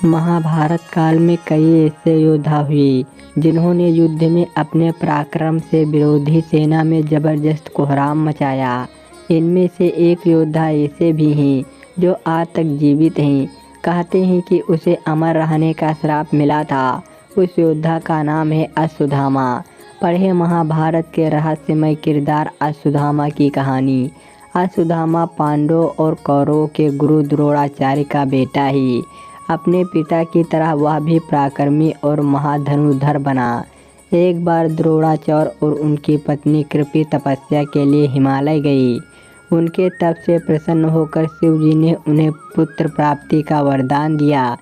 महाभारत काल में कई ऐसे योद्धा हुए जिन्होंने युद्ध में अपने पराक्रम से विरोधी सेना में जबरदस्त कोहराम मचाया। इनमें से एक योद्धा ऐसे भी हैं जो आज तक जीवित हैं। कहते हैं कि उसे अमर रहने का श्राप मिला था। उस योद्धा का नाम है अश्वत्थामा। पढ़े महाभारत के रहस्यमय किरदार अश्वत्थामा की कहानी। अश्वत्थामा पांडवों और कौरवों के गुरु द्रोणाचार्य का बेटा है। अपने पिता की तरह वह भी पराक्रमी और महाधनुर्धर बना। एक बार द्रोणाचार्य और उनकी पत्नी कृपि तपस्या के लिए हिमालय गई। उनके तप से प्रसन्न होकर शिव जी ने उन्हें पुत्र प्राप्ति का वरदान दिया।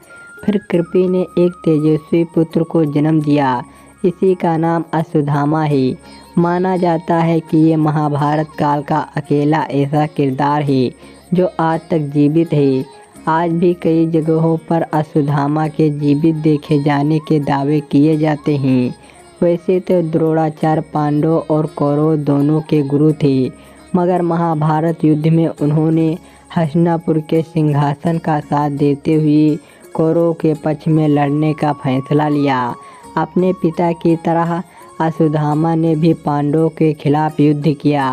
फिर कृपि ने एक तेजस्वी पुत्र को जन्म दिया। इसी का नाम अश्वत्थामा है। माना जाता है कि ये महाभारत काल का अकेला ऐसा किरदार है जो आज तक जीवित है। आज भी कई जगहों पर अश्वत्थामा के जीवित देखे जाने के दावे किए जाते हैं। वैसे तो द्रोणाचार्य पांडवों और कौरवों दोनों के गुरु थे, मगर महाभारत युद्ध में उन्होंने हस्तिनापुर के सिंहासन का साथ देते हुए कौरवों के पक्ष में लड़ने का फैसला लिया। अपने पिता की तरह अश्वत्थामा ने भी पांडवों के खिलाफ युद्ध किया।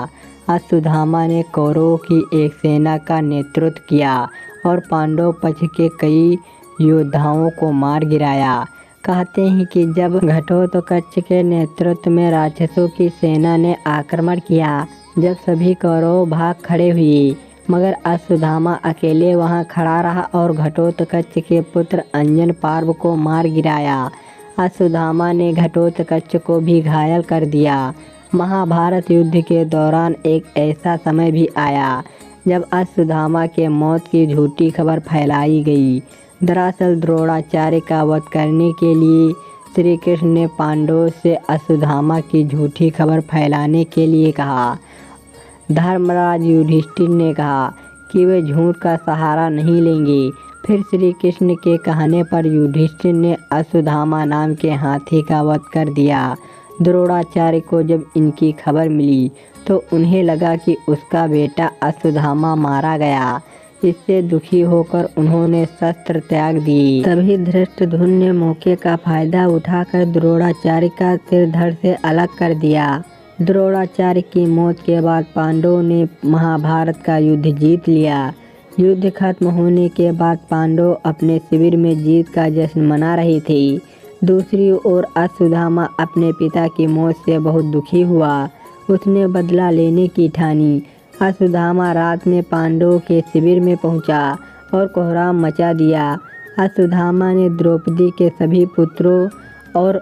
अश्वत्थामा ने कौरवों की एक सेना का नेतृत्व किया और पांडव पक्ष के कई योद्धाओं को मार गिराया। कहते हैं कि जब घटोत्कच के नेतृत्व में राक्षसों की सेना ने आक्रमण किया, जब सभी कौरव भाग खड़े हुए, मगर अश्वत्थामा अकेले वहां खड़ा रहा और घटोत्कच के पुत्र अंजन पर्व को मार गिराया। अश्वत्थामा ने घटोत्कच को भी घायल कर दिया। महाभारत युद्ध के दौरान एक ऐसा समय भी आया जब अश्वत्थामा के मौत की झूठी खबर फैलाई गई। दरअसल द्रोणाचार्य का वध करने के लिए श्री कृष्ण ने पांडवों से अश्वत्थामा की झूठी खबर फैलाने के लिए कहा। धर्मराज युधिष्ठिर ने कहा कि वे झूठ का सहारा नहीं लेंगे। फिर श्री कृष्ण के कहने पर युधिष्ठिर ने अश्वत्थामा नाम के हाथी का वध कर दिया। द्रोणाचार्य को जब इनकी खबर मिली तो उन्हें लगा कि उसका बेटा अश्वत्थामा मारा गया। इससे दुखी होकर उन्होंने शस्त्र त्याग दिए। तभी धृष्टद्युम्न ने मौके का फायदा उठाकर द्रोणाचार्य का सिर धड़ से अलग कर दिया। द्रोणाचार्य की मौत के बाद पांडवों ने महाभारत का युद्ध जीत लिया। युद्ध खत्म होने के बाद पांडव अपने शिविर में जीत का जश्न मना रहे थे। दूसरी ओर अश्वत्थामा अपने पिता की मौत से बहुत दुखी हुआ। उसने बदला लेने की ठानी। अश्वत्थामा रात में पांडवों के शिविर में पहुंचा और कोहराम मचा दिया। अश्वत्थामा ने द्रौपदी के सभी पुत्रों और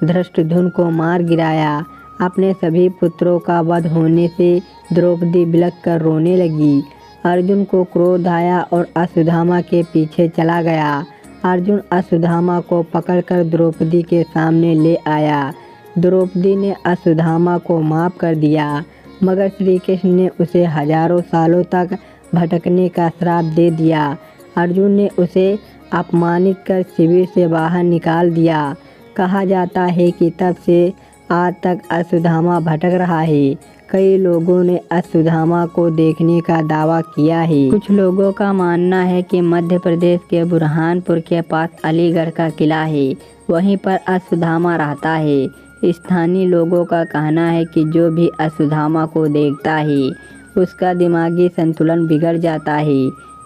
धृष्टद्युम्न को मार गिराया। अपने सभी पुत्रों का वध होने से द्रौपदी बिलख कर रोने लगी। अर्जुन को क्रोध आया और अश्वत्थामा के पीछे चला गया। अर्जुन अश्वत्थामा को पकड़कर द्रौपदी के सामने ले आया। द्रौपदी ने अश्वत्थामा को माफ कर दिया, मगर श्री कृष्ण ने उसे हजारों सालों तक भटकने का श्राप दे दिया। अर्जुन ने उसे अपमानित कर शिविर से बाहर निकाल दिया। कहा जाता है कि तब से आज तक अश्वत्थामा भटक रहा है। कई लोगों ने अश्वत्थामा को देखने का दावा किया है। कुछ लोगों का मानना है कि मध्य प्रदेश के बुरहानपुर के पास अलीगढ़ का किला है, वहीं पर अश्वत्थामा रहता है। स्थानीय लोगों का कहना है कि जो भी अश्वत्थामा को देखता है उसका दिमागी संतुलन बिगड़ जाता है।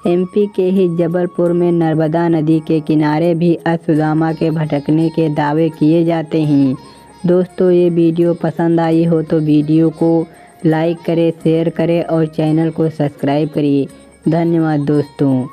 एमपी के ही जबलपुर में नर्मदा नदी के किनारे भी अश्वत्थामा के भटकने के दावे किए जाते हैं। दोस्तों, ये वीडियो पसंद आई हो तो वीडियो को लाइक करें, शेयर करें और चैनल को सब्सक्राइब करिए। धन्यवाद दोस्तों।